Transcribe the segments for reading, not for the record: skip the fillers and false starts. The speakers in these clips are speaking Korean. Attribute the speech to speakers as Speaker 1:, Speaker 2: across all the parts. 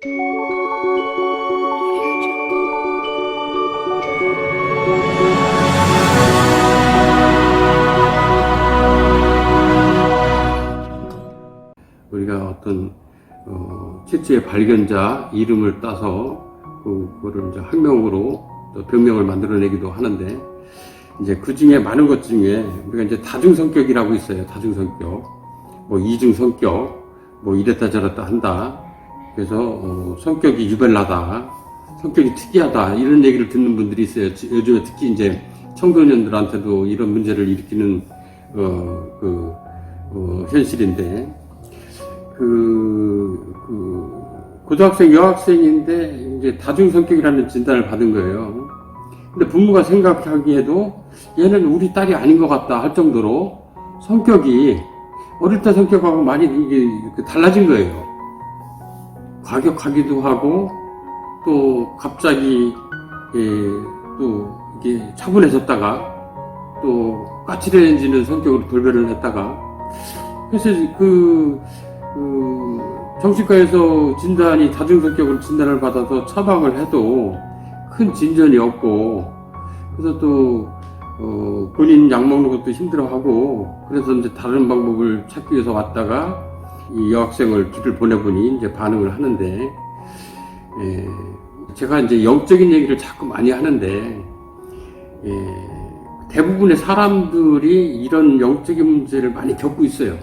Speaker 1: 우리가 어떤 최초의 발견자 이름을 따서 그거를 이제 학명으로 또 병명을 만들어내기도 하는데, 이제 그 중에 많은 것 중에 우리가 이제 다중성격이라고 있어요. 다중성격, 뭐 이중성격, 뭐 이랬다 저랬다 한다. 그래서 성격이 유별나다, 성격이 특이하다, 이런 얘기를 듣는 분들이 있어요. 요즘에 특히 이제 청소년들한테도 이런 문제를 일으키는 현실인데, 고등학생 여학생인데 이제 다중성격이라는 진단을 받은 거예요. 근데 부모가 생각하기에도 얘는 우리 딸이 아닌 것 같다 할 정도로 성격이 어릴 때 성격하고 많이 이게 달라진 거예요. 과격하기도 하고, 또 갑자기 또 이게 차분해졌다가 또 까칠해지는 성격으로 돌변을 했다가, 그래서 정신과에서 진단이 다중성격으로 진단을 받아서 처방을 해도 큰 진전이 없고, 그래서 또 본인 약 먹는 것도 힘들어하고, 그래서 이제 다른 방법을 찾기 위해서 왔다가 이 여학생을 길을 보내보니 이제 반응을 하는데, 제가 이제 영적인 얘기를 자꾸 많이 하는데, 대부분의 사람들이 이런 영적인 문제를 많이 겪고 있어요.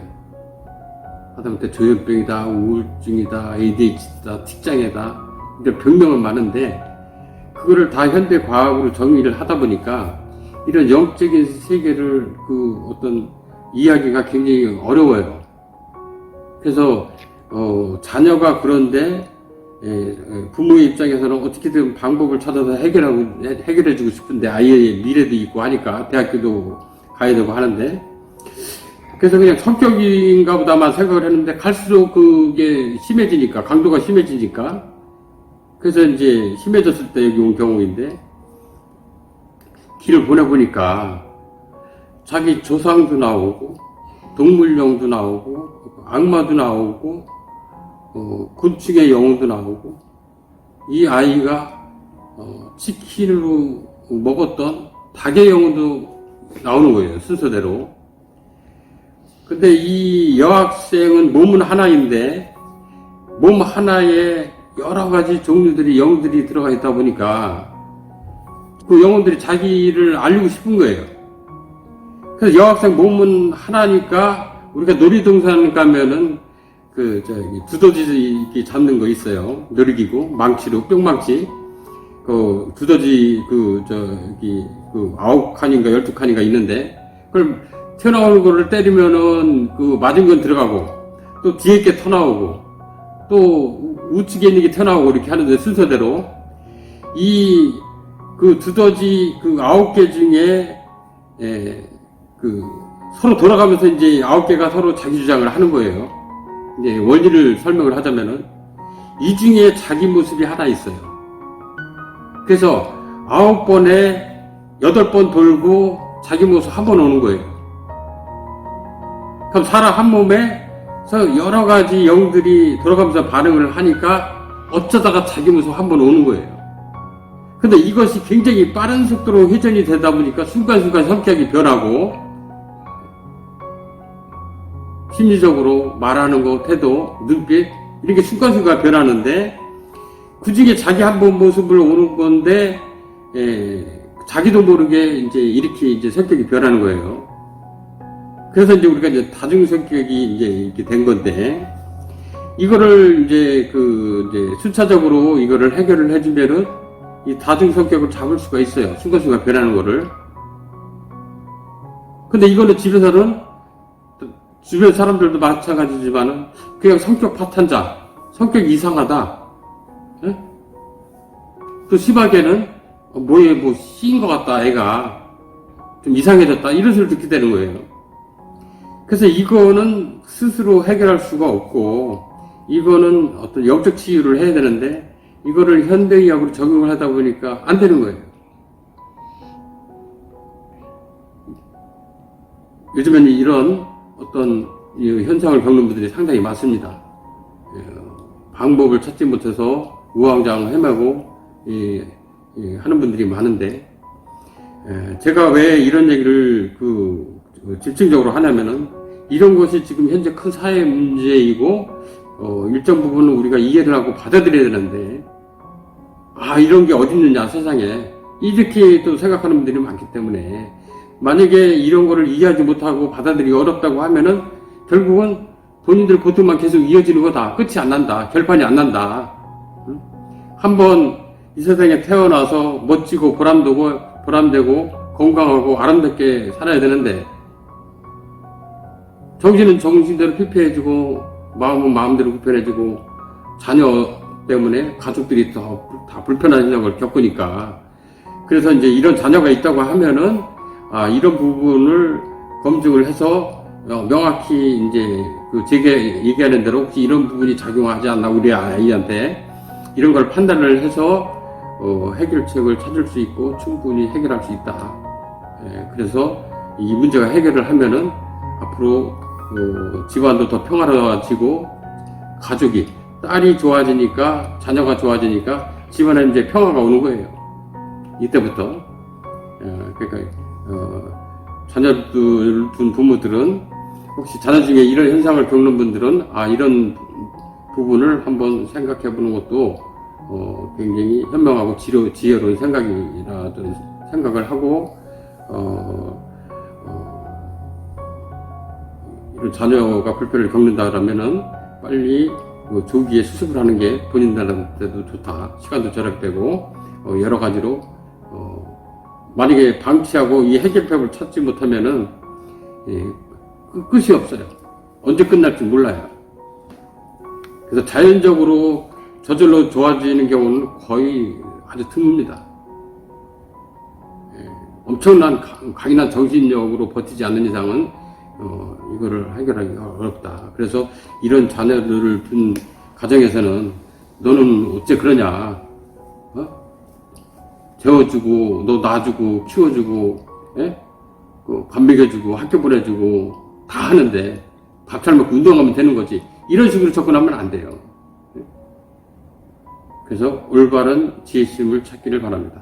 Speaker 1: 하다못해 조현병이다, 우울증이다, ADHD다, tik장애다, 이런 병명은 많은데, 그거를 다 현대 과학으로 정의를 하다 보니까 이런 영적인 세계를 어떤 이야기가 굉장히 어려워요. 그래서 자녀가 그런데 부모의 입장에서는 어떻게든 방법을 찾아서 해결해주고 싶은데, 아이의 미래도 있고 하니까 대학교도 가야 되고 하는데, 그래서 그냥 성격인가 보다만 생각을 했는데, 갈수록 그게 심해지니까, 강도가 심해지니까, 그래서 이제 심해졌을 때 여기 온 경우인데, 길을 보내보니까 자기 조상도 나오고 동물령도 나오고 악마도 나오고 곤충의 영혼도 나오고, 이 아이가 치킨으로 먹었던 닭의 영혼도 나오는 거예요, 순서대로. 근데 이 여학생은 몸은 하나인데 몸 하나에 여러 가지 종류들이, 영들이 들어가 있다 보니까 그 영혼들이 자기를 알리고 싶은 거예요. 그래서 여학생 몸은 하나니까, 우리가 놀이동산 가면은 두더지 잡는 거 있어요. 놀이기구, 망치로, 뿅망치. 두더지 9칸인가 12칸인가 있는데, 그걸 튀어나오는 거를 때리면은 맞은 건 들어가고, 또 뒤에 게 터나오고, 또 우측에 있는 게 튀어나오고, 이렇게 하는데 순서대로 두더지 9개 중에 서로 돌아가면서 이제 9개가 서로 자기 주장을 하는 거예요. 이제 원리를 설명을 하자면은, 이 중에 자기 모습이 하나 있어요. 그래서 9번에 8번 돌고 자기 모습 한 번 오는 거예요. 그럼 사람 한 몸에서 여러 가지 영들이 돌아가면서 반응을 하니까 어쩌다가 자기 모습 한 번 오는 거예요. 근데 이것이 굉장히 빠른 속도로 회전이 되다 보니까 순간순간 성격이 변하고, 심리적으로 말하는 거, 태도, 눈빛, 이렇게 순간순간 변하는데, 그 중에 자기 한 번 모습을 오는 건데, 자기도 모르게 이렇게 성격이 변하는 거예요. 그래서 우리가 다중성격이 이렇게 된 건데, 이거를 순차적으로 이거를 해결을 해주면은 이 다중성격을 잡을 수가 있어요. 순간순간 변하는 거를. 근데 이거는 집에서는, 주변 사람들도 마찬가지지만은, 그냥 성격 파탄자, 성격이 이상하다, 에? 또 심하게는 씌인 것 같다, 애가 좀 이상해졌다, 이런 소리를 듣게 되는 거예요. 그래서 이거는 스스로 해결할 수가 없고, 이거는 어떤 영적 치유를 해야 되는데, 이거를 현대의학으로 적용을 하다 보니까 안 되는 거예요. 요즘에는 이런 어떤 현상을 겪는 분들이 상당히 많습니다. 방법을 찾지 못해서 우왕좌왕 헤매고 하는 분들이 많은데, 제가 왜 이런 얘기를 집중적으로 하냐면은, 이런 것이 지금 현재 큰 사회 문제이고, 일정 부분은 우리가 이해를 하고 받아들여야 되는데, 이런 게 어디 있느냐, 세상에. 이렇게 또 생각하는 분들이 많기 때문에, 만약에 이런 거를 이해하지 못하고 받아들이기 어렵다고 하면은, 결국은 본인들 고통만 계속 이어지는 거다. 끝이 안 난다. 결판이 안 난다. 한번 이 세상에 태어나서 멋지고 보람되고 건강하고 아름답게 살아야 되는데, 정신은 정신대로 피폐해지고 마음은 마음대로 불편해지고 자녀 때문에 가족들이 다 불편한 현상을 겪으니까, 그래서 이제 이런 자녀가 있다고 하면은 이런 부분을 검증을 해서 명확히 이제 제가 얘기하는 대로 혹시 이런 부분이 작용하지 않나 우리 아이한테, 이런 걸 판단을 해서 해결책을 찾을 수 있고 충분히 해결할 수 있다. 그래서 이 문제가 해결을 하면은 앞으로 집안도 더 평화로워지고, 가족이, 딸이 좋아지니까, 자녀가 좋아지니까 집안에 이제 평화가 오는 거예요. 이때부터. 그러니까 자녀들 둔 부모들은, 혹시 자녀 중에 이런 현상을 겪는 분들은 이런 부분을 한번 생각해 보는 것도 굉장히 현명하고 지혜로운 생각을 하고, 이런 자녀가 불편을 겪는다라면은 빨리 조기에 수습을 하는 게 본인들한테도 좋다. 시간도 절약되고 여러 가지로 만약에 방치하고 이 해결책을 찾지 못하면은 끝이 없어요. 언제 끝날지 몰라요. 그래서 자연적으로 저절로 좋아지는 경우는 거의 아주 드뭅니다. 엄청난 강인한 정신력으로 버티지 않는 이상은 이거를 해결하기가 어렵다. 그래서 이런 자녀들을 둔 가정에서는 너는 어째 그러냐, 재워주고 너 놔주고 키워주고 밥 먹여주고 학교 보내주고 다 하는데 밥 잘 먹고 운동하면 되는 거지, 이런 식으로 접근하면 안 돼요. 그래서 올바른 지혜심을 찾기를 바랍니다.